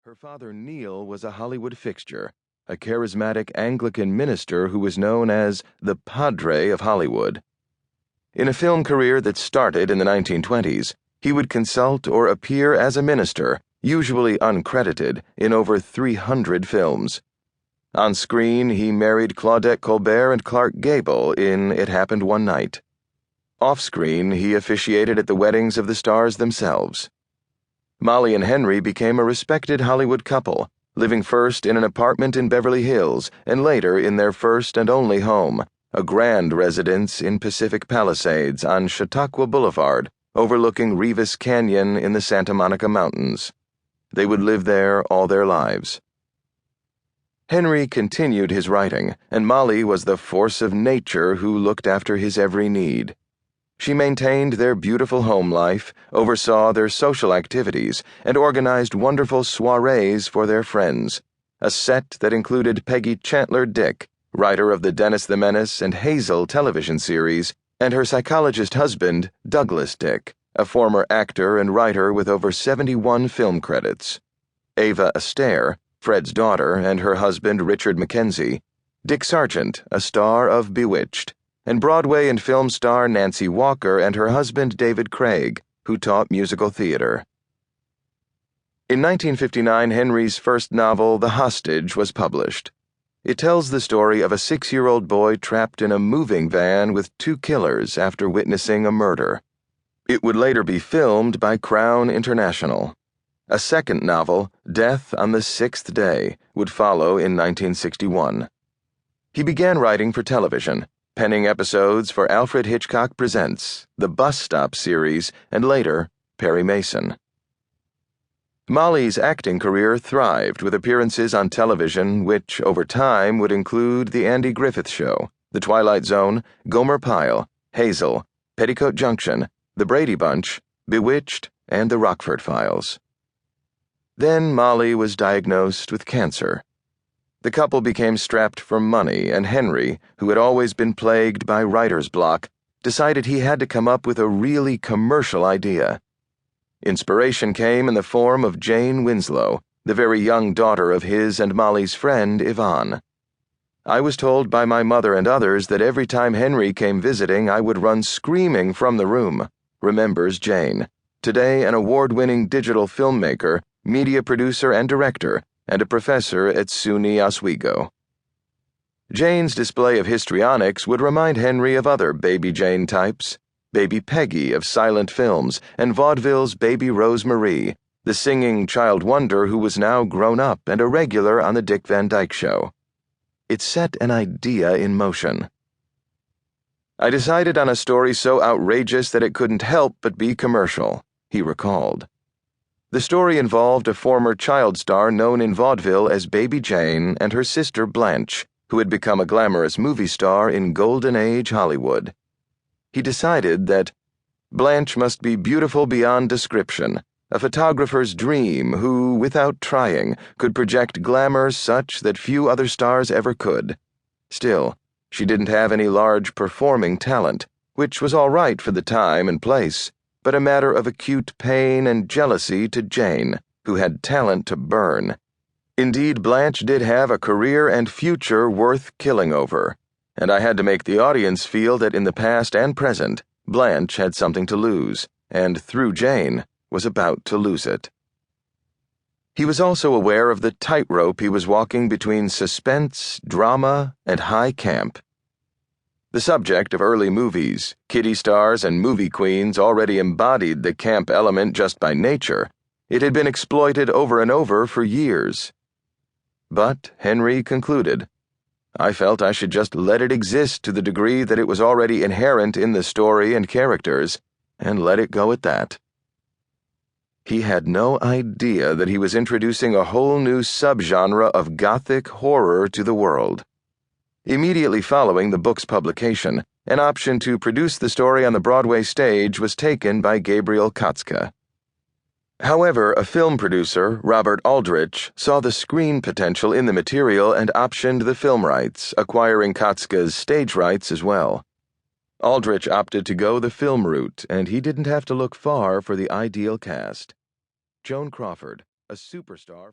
Her father, Neil, was a Hollywood fixture, a charismatic Anglican minister who was known as the Padre of Hollywood. In a film career that started in the 1920s, he would consult or appear as a minister, usually uncredited, in over 300 films. On screen, he married Claudette Colbert and Clark Gable in It Happened One Night. Off-screen, he officiated at the weddings of the stars themselves. Molly and Henry became a respected Hollywood couple, living first in an apartment in Beverly Hills and later in their first and only home, a grand residence in Pacific Palisades on Chautauqua Boulevard, overlooking Rivas Canyon in the Santa Monica Mountains. They would live there all their lives. Henry continued his writing, and Molly was the force of nature who looked after his every need. She maintained their beautiful home life, oversaw their social activities, and organized wonderful soirees for their friends, a set that included Peggy Chandler Dick, writer of the Dennis the Menace and Hazel television series, and her psychologist husband, Douglas Dick, a former actor and writer with over 71 film credits. Ava Astaire, Fred's daughter, and her husband, Richard Mackenzie, Dick Sargent, a star of Bewitched, and Broadway and film star Nancy Walker and her husband David Craig, who taught musical theater. In 1959, Henry's first novel, The Hostage, was published. It tells the story of a 6-year-old boy trapped in a moving van with 2 killers after witnessing a murder. It would later be filmed by Crown International. A second novel, Death on the Sixth Day, would follow in 1961. He began writing for television, penning episodes for Alfred Hitchcock Presents, the Bus Stop series, and later, Perry Mason. Molly's acting career thrived with appearances on television which, over time, would include The Andy Griffith Show, The Twilight Zone, Gomer Pyle, Hazel, Petticoat Junction, The Brady Bunch, Bewitched, and The Rockford Files. Then Molly was diagnosed with cancer. The couple became strapped for money, and Henry, who had always been plagued by writer's block, decided he had to come up with a really commercial idea. Inspiration came in the form of Jane Winslow, the very young daughter of his and Molly's friend Yvonne. I was told by my mother and others that every time Henry came visiting, I would run screaming from the room, remembers Jane, today an award-winning digital filmmaker, media producer and director, and a professor at SUNY Oswego. Jane's display of histrionics would remind Henry of other Baby Jane types, Baby Peggy of silent films, and vaudeville's Baby Rose Marie, the singing child wonder who was now grown up and a regular on the Dick Van Dyke Show. It set an idea in motion. I decided on a story so outrageous that it couldn't help but be commercial, he recalled. The story involved a former child star known in vaudeville as Baby Jane and her sister Blanche, who had become a glamorous movie star in Golden Age Hollywood. He decided that Blanche must be beautiful beyond description, a photographer's dream who, without trying, could project glamour such that few other stars ever could. Still, she didn't have any large performing talent, which was all right for the time and place, but a matter of acute pain and jealousy to Jane, who had talent to burn. Indeed, Blanche did have a career and future worth killing over, and I had to make the audience feel that in the past and present, Blanche had something to lose, and through Jane, was about to lose it. He was also aware of the tightrope he was walking between suspense, drama, and high camp. The subject of early movies, kiddie stars and movie queens already embodied the camp element just by nature. It had been exploited over and over for years. But, Henry concluded, I felt I should just let it exist to the degree that it was already inherent in the story and characters, and let it go at that. He had no idea that he was introducing a whole new subgenre of gothic horror to the world. Immediately following the book's publication, an option to produce the story on the Broadway stage was taken by Gabriel Kotzka. However, a film producer, Robert Aldrich, saw the screen potential in the material and optioned the film rights, acquiring Kotzka's stage rights as well. Aldrich opted to go the film route, and he didn't have to look far for the ideal cast. Joan Crawford, a superstar.